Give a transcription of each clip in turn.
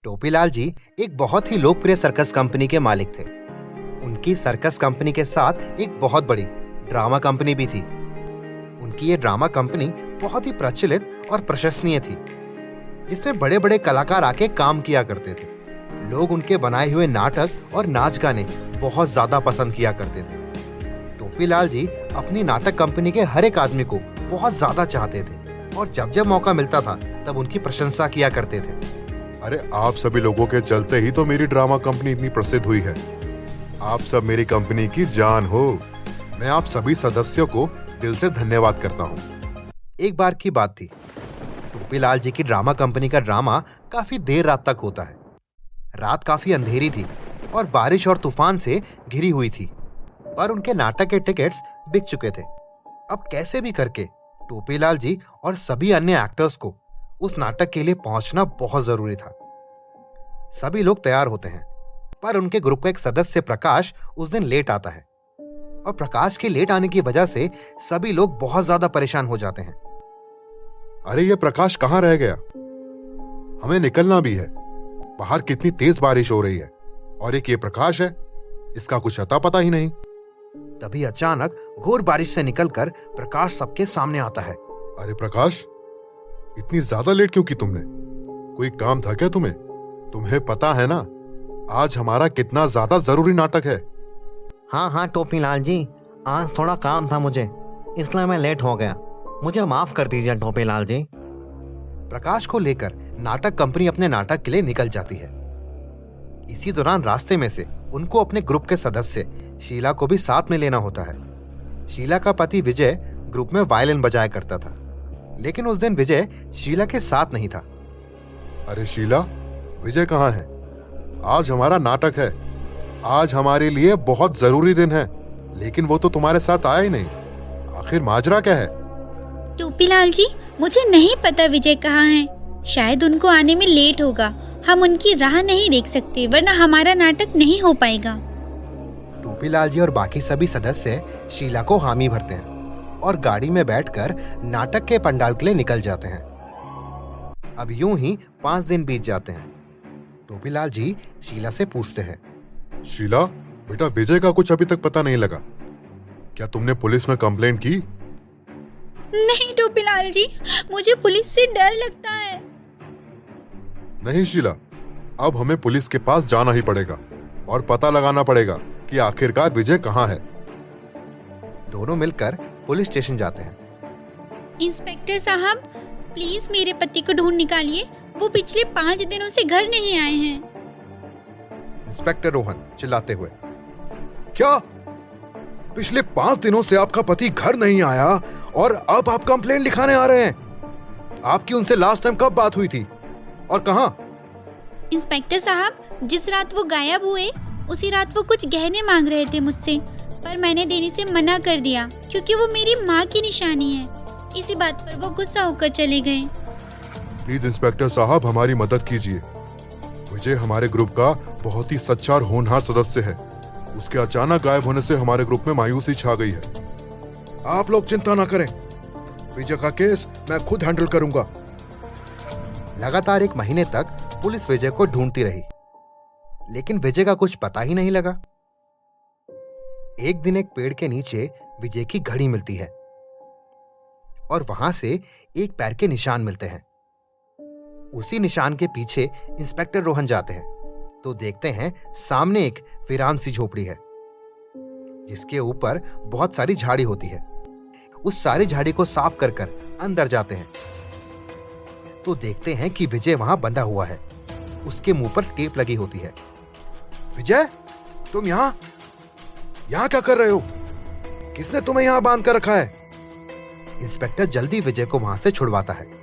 टोपीलाल जी एक बहुत ही लोकप्रिय सर्कस कंपनी के मालिक थे। उनकी सर्कस कंपनी के साथ एक बहुत बड़ी ड्रामा कंपनी भी थी। उनकी ये ड्रामा कंपनी बहुत ही प्रचलित और प्रशंसनीय थी, जिसमें बड़े बड़े कलाकार आके काम किया करते थे। लोग उनके बनाए हुए नाटक और नाच गाने बहुत ज्यादा पसंद किया करते थे। टोपीलाल जी अपनी नाटक कंपनी के हर एक आदमी को बहुत ज्यादा चाहते थे और जब जब मौका मिलता था तब उनकी प्रशंसा किया करते थे। अरे आप सभी लोगों के चलते ही तो मेरी ड्रामा कंपनी इतनी प्रसिद्ध हुई है। आप सब मेरी कंपनी की जान हो। मैं आप सभी सदस्यों को दिल से धन्यवाद करता हूँ। एक बार की बात थी, टोपीलाल जी की ड्रामा कंपनी का ड्रामा काफी देर रात तक होता है। रात काफी अंधेरी थी और बारिश और तूफान से घिरी हुई थी, पर उनके नाटक के टिकट्स बिक चुके थे। अब कैसे भी करके टोपीलाल जी और सभी अन्य एक्टर्स को उस नाटक के लिए पहुंचना बहुत जरूरी था। सभी लोग तैयार होते हैं, पर उनके ग्रुप का एक सदस्य प्रकाश उस दिन लेट आता है और प्रकाश के लेट आने की वजह से सभी लोग बहुत ज्यादा परेशान हो जाते हैं। अरे ये प्रकाश कहाँ रह गया? हमें निकलना भी है। बाहर कितनी तेज बारिश हो रही है और एक ये प्रकाश है, इसका कुछ अता पता ही नहीं। तभी अचानक घोर बारिश से निकलकर प्रकाश सबके सामने आता है। अरे प्रकाश, इतनी ज्यादा लेट क्यों की तुमने? कोई काम था क्या तुम्हें? तुम्हें पता है ना आज हमारा कितना ज्यादा जरूरी नाटक है। हाँ टोपीलाल जी, आज थोड़ा काम था मुझे, इसलिए मैं लेट हो गया। मुझे माफ कर दीजिए टोपीलाल जी। प्रकाश को लेकर नाटक कंपनी अपने नाटक के लिए निकल जाती है। इसी दौरान रास्ते में से उनको अपने ग्रुप के सदस्य शीला को भी साथ में लेना होता है। शीला का पति विजय ग्रुप में वायलिन बजाया करता था, लेकिन उस दिन विजय शीला के साथ नहीं था। अरे शीला, विजय कहाँ है? आज हमारा नाटक है। आज हमारे लिए बहुत जरूरी दिन है, लेकिन वो तो तुम्हारे साथ आया ही नहीं। आखिर माजरा क्या है? टोपीलाल जी, मुझे नहीं पता विजय कहाँ है। शायद उनको आने में लेट होगा। हम उनकी राह नहीं देख सकते, वरना हमारा नाटक नहीं हो पाएगा। टोपीलाल जी और बाकी सभी सदस्य शीला को हामी भरते हैं और गाड़ी में बैठकर नाटक के पंडाल के लिए निकल जाते हैं। अब यूं ही 5 दिन बीत जाते हैं। टोपीलाल जी शीला से पूछते हैं, शीला बेटा, विजय का कुछ अभी तक पता नहीं लगा। क्या तुमने पुलिस में कंप्लेंट की? नहीं टोपीलाल जी, मुझे पुलिस से डर लगता है। नहीं शीला, अब हमें पुलिस के पास जाना ही पड़ेगा और पता लगाना पड़ेगा कि आखिरकार विजय कहाँ है। दोनों मिलकर पुलिस स्टेशन जाते हैं। इंस्पेक्टर साहब, प्लीज मेरे पति को ढूंढ निकालिए। वो पिछले 5 दिनों से घर नहीं आए हैं। इंस्पेक्टर रोहन चिल्लाते हुए, क्या पिछले 5 दिनों से आपका पति घर नहीं आया और अब आप कंप्लेंट लिखाने आ रहे हैं? आपकी उनसे लास्ट टाइम कब बात हुई थी और कहां? इंस्पेक्टर साहब, जिस रात वो गायब हुए उसी रात वो कुछ गहने मांग रहे थे मुझसे, पर मैंने देने से मना कर दिया क्योंकि वो मेरी माँ की निशानी है। इसी बात पर वो गुस्सा होकर चले गए। प्लीज इंस्पेक्टर साहब, हमारी मदद कीजिए। विजय हमारे ग्रुप का बहुत ही सच्चा और होनहार सदस्य है। उसके अचानक गायब होने से हमारे ग्रुप में मायूसी छा गई है। आप लोग चिंता ना करें, विजय का केस मैं खुद हैंडल करूंगा। लगातार 1 महीने तक पुलिस विजय को ढूंढती रही, लेकिन विजय का कुछ पता ही नहीं लगा। एक दिन एक पेड़ के नीचे विजय की घड़ी मिलती है और वहां से एक पैर के निशान मिलते हैं। उसी निशान के पीछे इंस्पेक्टर रोहन जाते हैं तो देखते हैं सामने एक वीरान सी झोपड़ी है, जिसके ऊपर बहुत सारी झाड़ी होती है। उस सारी झाड़ी को साफ कर कर अंदर जाते हैं तो देखते हैं कि विजय वहां बंधा हुआ है। उसके मुंह पर टेप लगी होती है। विजय, तुम यहाँ क्या कर रहे हो? किसने तुम्हें यहाँ बांध कर रखा है? इंस्पेक्टर जल्दी विजय को वहां से छुड़वाता है।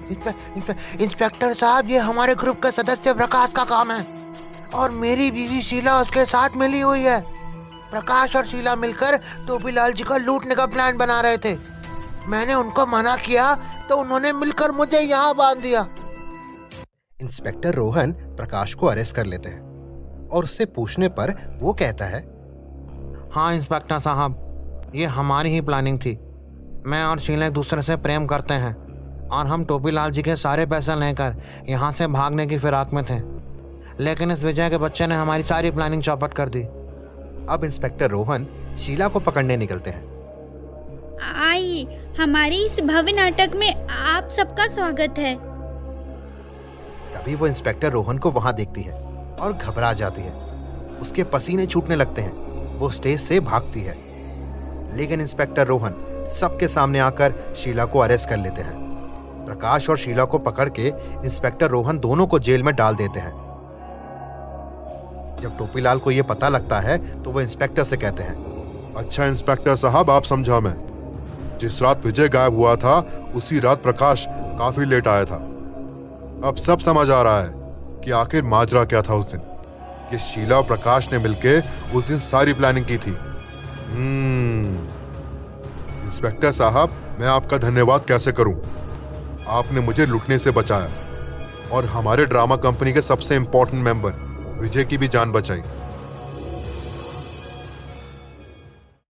इंस्पेक्टर साहब, ये हमारे ग्रुप का सदस्य प्रकाश का काम है और मेरी बीवी शीला उसके साथ मिली हुई है। प्रकाश और शीला मिलकर टोपीलाल जी का लूटने का प्लान बना रहे थे। मैंने उनको मना किया तो उन्होंने मिलकर मुझे यहाँ बांध दिया। इंस्पेक्टर रोहन प्रकाश को अरेस्ट कर लेते हैं और उससे पूछने पर वो कहता है, हाँ इंस्पेक्टर साहब, ये हमारी ही प्लानिंग थी। मैं और शीला एक दूसरे से प्रेम करते हैं और हम टोपीलाल जी के सारे पैसे लेकर यहाँ से भागने की फिराक में थे, लेकिन इस विजय के बच्चे ने हमारी सारी प्लानिंग चौपट कर दी। अब इंस्पेक्टर रोहन शीला को पकड़ने निकलते हैं। आइए, हमारे इस भव्य नाटक में आप सबका स्वागत है। तभी वो इंस्पेक्टर रोहन को वहां देखती है और घबरा जाती है। उसके पसीने छूटने लगते हैं। वो स्टेज से भागती है, लेकिन इंस्पेक्टर रोहन सबके सामने आकर शीला को अरेस्ट कर लेते हैं। प्रकाश और शीला को पकड़ के इंस्पेक्टर रोहन दोनों को जेल में डाल देते हैं। जब टोपीलाल को यह पता लगता है तो वो इंस्पेक्टर से कहते हैं, अच्छा इंस्पेक्टर साहब, आप समझा मैं। जिस रात विजय गायब हुआ था उसी रात प्रकाश काफी लेट आया था। अब सब समझ आ रहा है कि आखिर माजरा क्या था उस दिन। ये शीला और प्रकाश ने मिलके उस दिन सारी प्लानिंग की थी। इंस्पेक्टर साहब, मैं आपका धन्यवाद कैसे करूं? आपने मुझे लुटने से बचाया और हमारे ड्रामा कंपनी के सबसे इंपॉर्टेंट मेंबर विजय की भी जान बचाई।